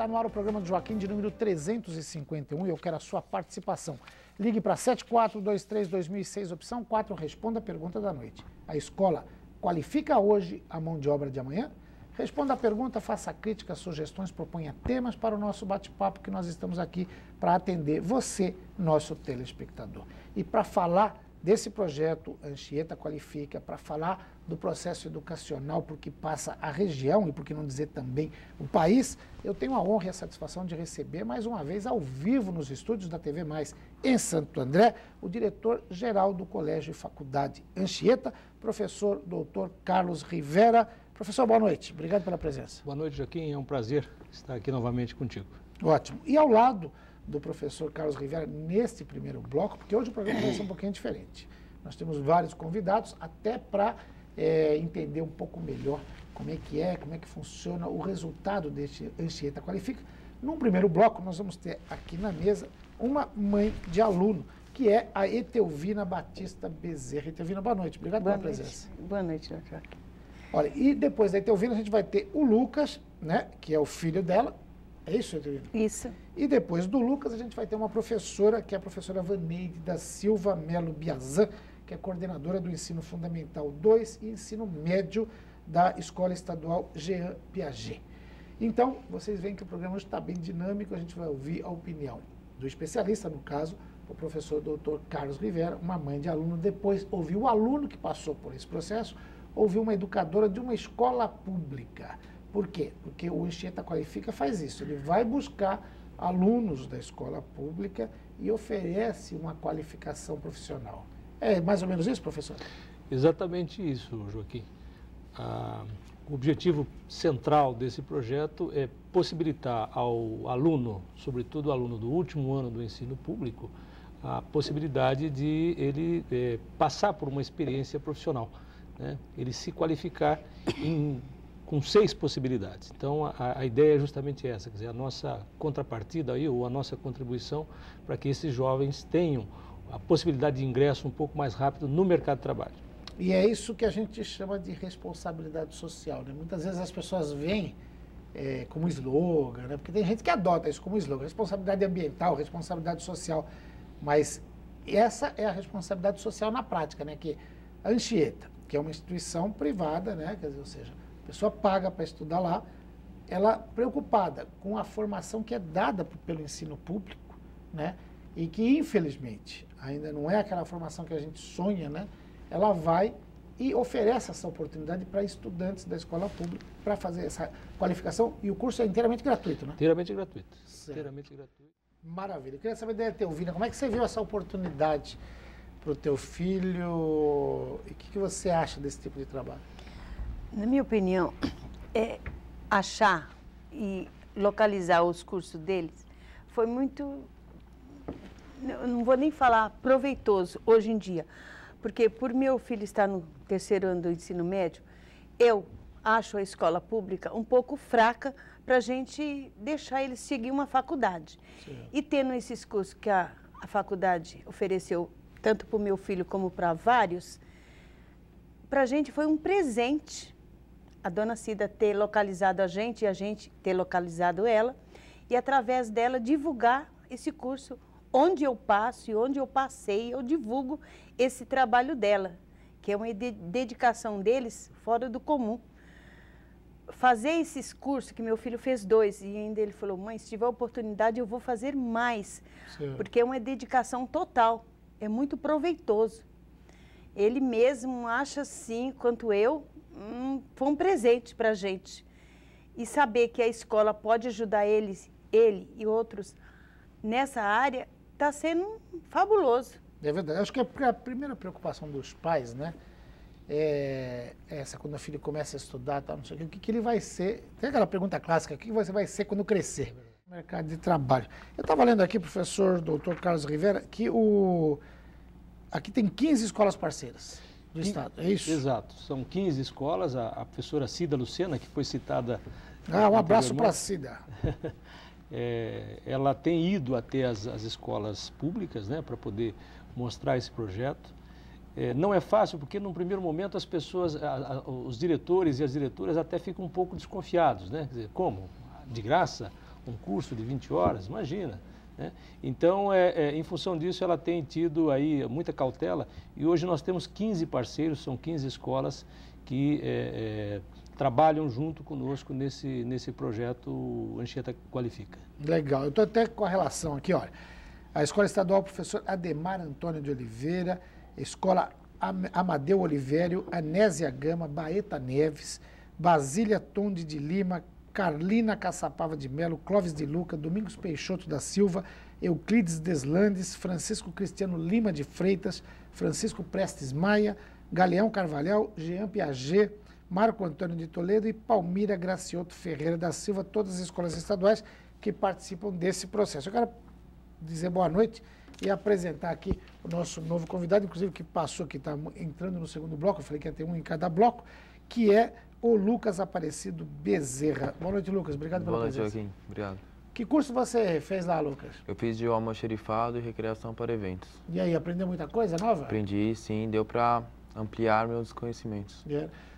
Está no ar o programa do Joaquim de número 351 e eu quero a sua participação. Ligue para 7423-2006, opção 4, responda a pergunta da noite. A escola qualifica hoje a mão de obra de amanhã? Responda a pergunta, faça críticas, sugestões, proponha temas para o nosso bate-papo, que nós estamos aqui para atender você, nosso telespectador. E para falar desse projeto Anchieta Qualifica, para falar do processo educacional por que passa a região e por que não dizer também o país, eu tenho a honra e a satisfação de receber mais uma vez ao vivo nos estúdios da TV Mais em Santo André, o diretor-geral do Colégio e Faculdade Anchieta, professor Dr. Carlos Rivera. Professor, boa noite. Obrigado pela presença. Boa noite, Joaquim. É um prazer estar aqui novamente contigo. Ótimo. E ao lado do professor Carlos Rivera, neste primeiro bloco, porque hoje o programa vai ser um pouquinho diferente. Nós temos vários convidados, até para entender um pouco melhor como é que funciona o resultado deste Anchieta Qualifica. Num primeiro bloco, nós vamos ter aqui na mesa uma mãe de aluno, que é a Etelvina Batista Bezerra. Etelvina, boa noite. Obrigado pela presença. Boa noite, doutor. Olha, e depois da Etelvina, a gente vai ter o Lucas, né, que é o filho dela. É isso, Etelvina? Isso. E depois do Lucas, a gente vai ter uma professora, que é a professora Vaneide da Silva Melo Biazan, que é coordenadora do Ensino Fundamental 2 e Ensino Médio da Escola Estadual Jean Piaget. Então, vocês veem que o programa hoje está bem dinâmico, a gente vai ouvir a opinião do especialista, no caso, o professor Dr. Carlos Rivera, uma mãe de aluno, depois ouvir o aluno que passou por esse processo, ouvir uma educadora de uma escola pública. Por quê? Porque o Anchieta Qualifica faz isso, ele vai buscar alunos da escola pública e oferece uma qualificação profissional. É mais ou menos isso, professor? Exatamente isso, Joaquim. O objetivo central desse projeto é possibilitar ao aluno, sobretudo o aluno do último ano do ensino público, a possibilidade de ele passar por uma experiência profissional, né? Ele se qualificar com 6 possibilidades. Então, a ideia é justamente essa, quer dizer, a nossa contrapartida aí, ou a nossa contribuição para que esses jovens tenham a possibilidade de ingresso um pouco mais rápido no mercado de trabalho. E é isso que a gente chama de responsabilidade social, né? Muitas vezes as pessoas veem como slogan, né? Porque tem gente que adota isso como slogan, responsabilidade ambiental, responsabilidade social, mas essa é a responsabilidade social na prática, né? Que a Anchieta, que é uma instituição privada, né? Quer dizer, ou seja, a pessoa paga para estudar lá, ela preocupada com a formação que é dada pelo ensino público, né? E que, infelizmente, ainda não é aquela formação que a gente sonha, né? Ela vai e oferece essa oportunidade para estudantes da escola pública para fazer essa qualificação, e o curso é inteiramente gratuito, né? Inteiramente gratuito. Certo. Inteiramente gratuito. Maravilha. Eu queria saber da Etelvina, como é que você viu essa oportunidade para o teu filho e o que você acha desse tipo de trabalho? Na minha opinião, achar e localizar os cursos deles foi muito, eu não vou nem falar proveitoso hoje em dia, porque por meu filho estar no 3º ano do ensino médio, eu acho a escola pública um pouco fraca para a gente deixar ele seguir uma faculdade. Sim. E tendo esses cursos que a faculdade ofereceu, tanto para o meu filho como para vários, para a gente foi um presente a dona Cida ter localizado a gente e a gente ter localizado ela, e através dela divulgar esse curso. Onde eu passo e onde eu passei, eu divulgo esse trabalho dela, que é uma dedicação deles fora do comum. Fazer esses cursos, que meu filho fez 2, e ainda ele falou, mãe, se tiver oportunidade eu vou fazer mais, sim, porque é uma dedicação total, é muito proveitoso. Ele mesmo acha assim, quanto eu, foi um presente para a gente. E saber que a escola pode ajudar ele e outros nessa área, está sendo fabuloso. É verdade. Acho que a primeira preocupação dos pais, né, é essa, quando o filho começa a estudar, tal, não sei o que ele vai ser. Tem aquela pergunta clássica, o que você vai ser quando crescer? Mercado de trabalho. Eu estava lendo aqui, professor Dr. Carlos Rivera, que aqui tem 15 escolas parceiras do Estado, é isso? Exato. São 15 escolas, a professora Cida Lucena, que foi citada... Um abraço para a Cida. Ela tem ido até as escolas públicas, né, para poder mostrar esse projeto. Não é fácil, porque num primeiro momento as pessoas, os diretores e as diretoras até ficam um pouco desconfiados, né? Quer dizer, como? De graça? um curso de 20 horas, imagina. Né? Então, em função disso, ela tem tido aí muita cautela e hoje nós temos 15 parceiros, são 15 escolas que trabalham junto conosco nesse projeto Anchieta Qualifica. Legal, eu estou até com a relação aqui, olha. A Escola Estadual Professor Ademar Antônio de Oliveira, Escola Amadeu Olivério, Anésia Gama, Baeta Neves, Basília Tonde de Lima, Carlina Caçapava de Melo, Clóvis de Luca, Domingos Peixoto da Silva, Euclides Deslandes, Francisco Cristiano Lima de Freitas, Francisco Prestes Maia, Galeão Carvalhal, Jean Piaget, Marco Antônio de Toledo e Palmira Gracioto Ferreira da Silva, todas as escolas estaduais que participam desse processo. Eu quero dizer boa noite e apresentar aqui o nosso novo convidado, inclusive que passou aqui, está entrando no segundo bloco, eu falei que ia ter um em cada bloco, que é o Lucas Aparecido Bezerra. Boa noite, Lucas. Obrigado pela presença. Boa noite, Joaquim. Obrigado. Que curso você fez lá, Lucas? Eu fiz de almoxarifado e recreação para eventos. E aí, aprendeu muita coisa nova? Aprendi, sim. Deu para ampliar meus conhecimentos.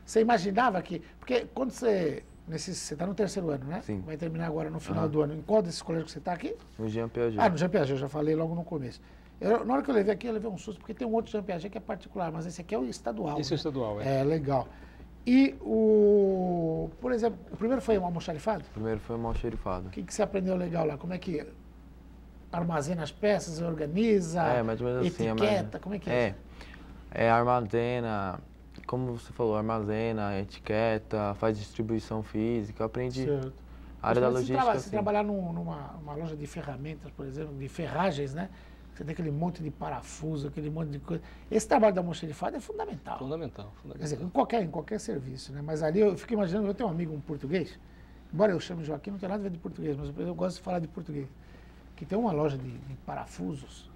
Você imaginava que... Porque quando você... Você está no terceiro ano, né? Sim. Vai terminar agora no final do ano. Em qual desses colégios que você está aqui? No Jean Piaget. No Jean Piaget, eu já falei logo no começo. Na hora que eu levei aqui, eu levei um susto, porque tem um outro Jean Piaget que é particular, mas esse aqui é o estadual. Esse é o estadual, É, legal. E por exemplo, o primeiro foi um almoxarifado? O primeiro foi um almoxarifado. O que você aprendeu legal lá? Como é que armazena as peças, organiza, mais ou menos assim. etiqueta, como é que é? Armazena, como você falou, armazena, etiqueta, faz distribuição física, eu aprendi. Certo. A área da logística, Se trabalhar numa loja de ferramentas, por exemplo, de ferragens, né? Você tem aquele monte de parafuso, aquele monte de coisa. Esse trabalho da almoxarifado é fundamental. Fundamental. Quer dizer, em qualquer serviço, né? Mas ali eu fico imaginando, eu tenho um amigo, um português, embora eu chame Joaquim, não tem nada a ver de português, mas eu gosto de falar de português, que tem uma loja de parafusos,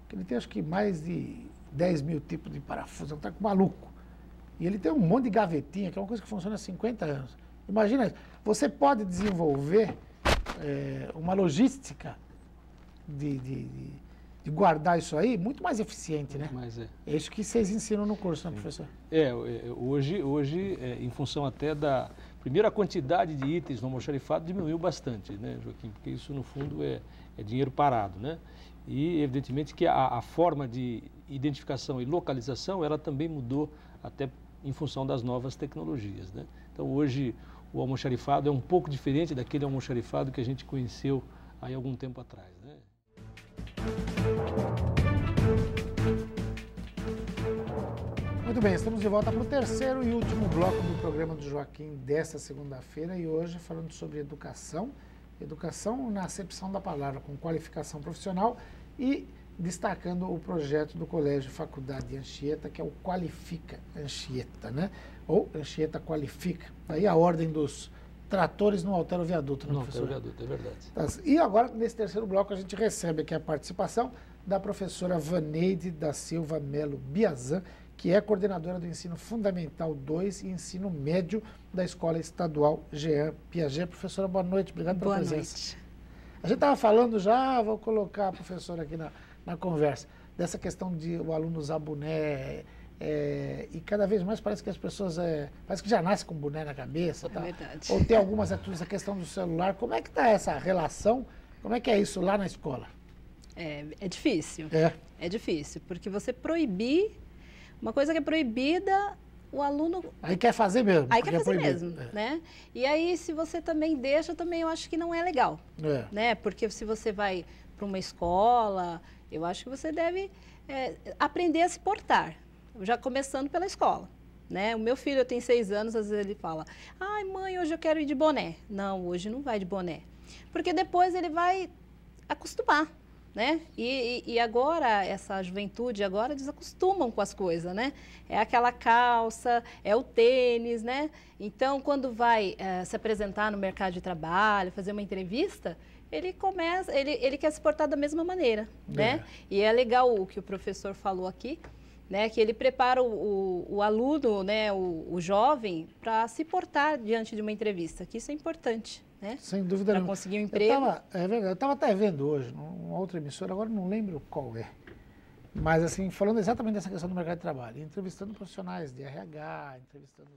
que ele tem acho que mais de 10 mil tipos de parafusos, ele está com maluco. E ele tem um monte de gavetinha, que é uma coisa que funciona há 50 anos. Imagina, você pode desenvolver uma logística de guardar isso aí muito mais eficiente, né? Mas É isso que vocês ensinam no curso, né, professor? Hoje em função até da... Primeiro, a quantidade de itens no almoxarifado diminuiu bastante, né, Joaquim? Porque isso, no fundo, é dinheiro parado, né? E, evidentemente, que a forma de identificação e localização, ela também mudou até em função das novas tecnologias, né? Então, hoje, o almoxarifado é um pouco diferente daquele almoxarifado que a gente conheceu há algum tempo atrás, né? Muito bem, estamos de volta para o terceiro e último bloco do programa do Joaquim desta segunda-feira e hoje falando sobre educação na acepção da palavra, com qualificação profissional e destacando o projeto do Colégio Faculdade Anchieta, que é o Qualifica Anchieta, né? Ou Anchieta Qualifica. Daí a ordem dos tratores não altera o viaduto, né, professor? Não altera o viaduto, é verdade. Tá. E agora, nesse terceiro bloco, a gente recebe aqui a participação da professora Vaneide da Silva Melo Biazan, que é coordenadora do Ensino Fundamental 2 e Ensino Médio da Escola Estadual Jean Piaget. Professora, boa noite, obrigado pela presença. Boa noite. A gente estava falando já, vou colocar a professora aqui na conversa, dessa questão de o aluno usar boné, e cada vez mais parece que as pessoas, parece que já nascem com boné na cabeça. Tá? É verdade. Ou tem algumas atitudes, a questão do celular. Como é que está essa relação? Como é que é isso lá na escola? É difícil. É difícil, porque você proibir, uma coisa que é proibida, o aluno... Aí quer fazer mesmo. Aí quer fazer mesmo, né? E aí, se você também deixa, também eu acho que não é legal, né? Porque se você vai para uma escola, eu acho que você deve aprender a se portar, já começando pela escola, né? O meu filho tem 6 anos, às vezes ele fala, ai mãe, hoje eu quero ir de boné. Não, hoje não vai de boné. Porque depois ele vai acostumar, né? E agora, essa juventude agora desacostumam com as coisas, né? É aquela calça, é o tênis, né? Então, quando vai se apresentar no mercado de trabalho, fazer uma entrevista, ele quer se portar da mesma maneira, né? E é legal o que o professor falou aqui, né? Que ele prepara o aluno, né? O jovem, para se portar diante de uma entrevista, que isso é importante. Né? Sem dúvida nenhuma. Para conseguir um emprego. É verdade, eu estava até vendo hoje, numa outra emissora, agora não lembro qual é, mas assim, falando exatamente dessa questão do mercado de trabalho, entrevistando profissionais de RH, entrevistando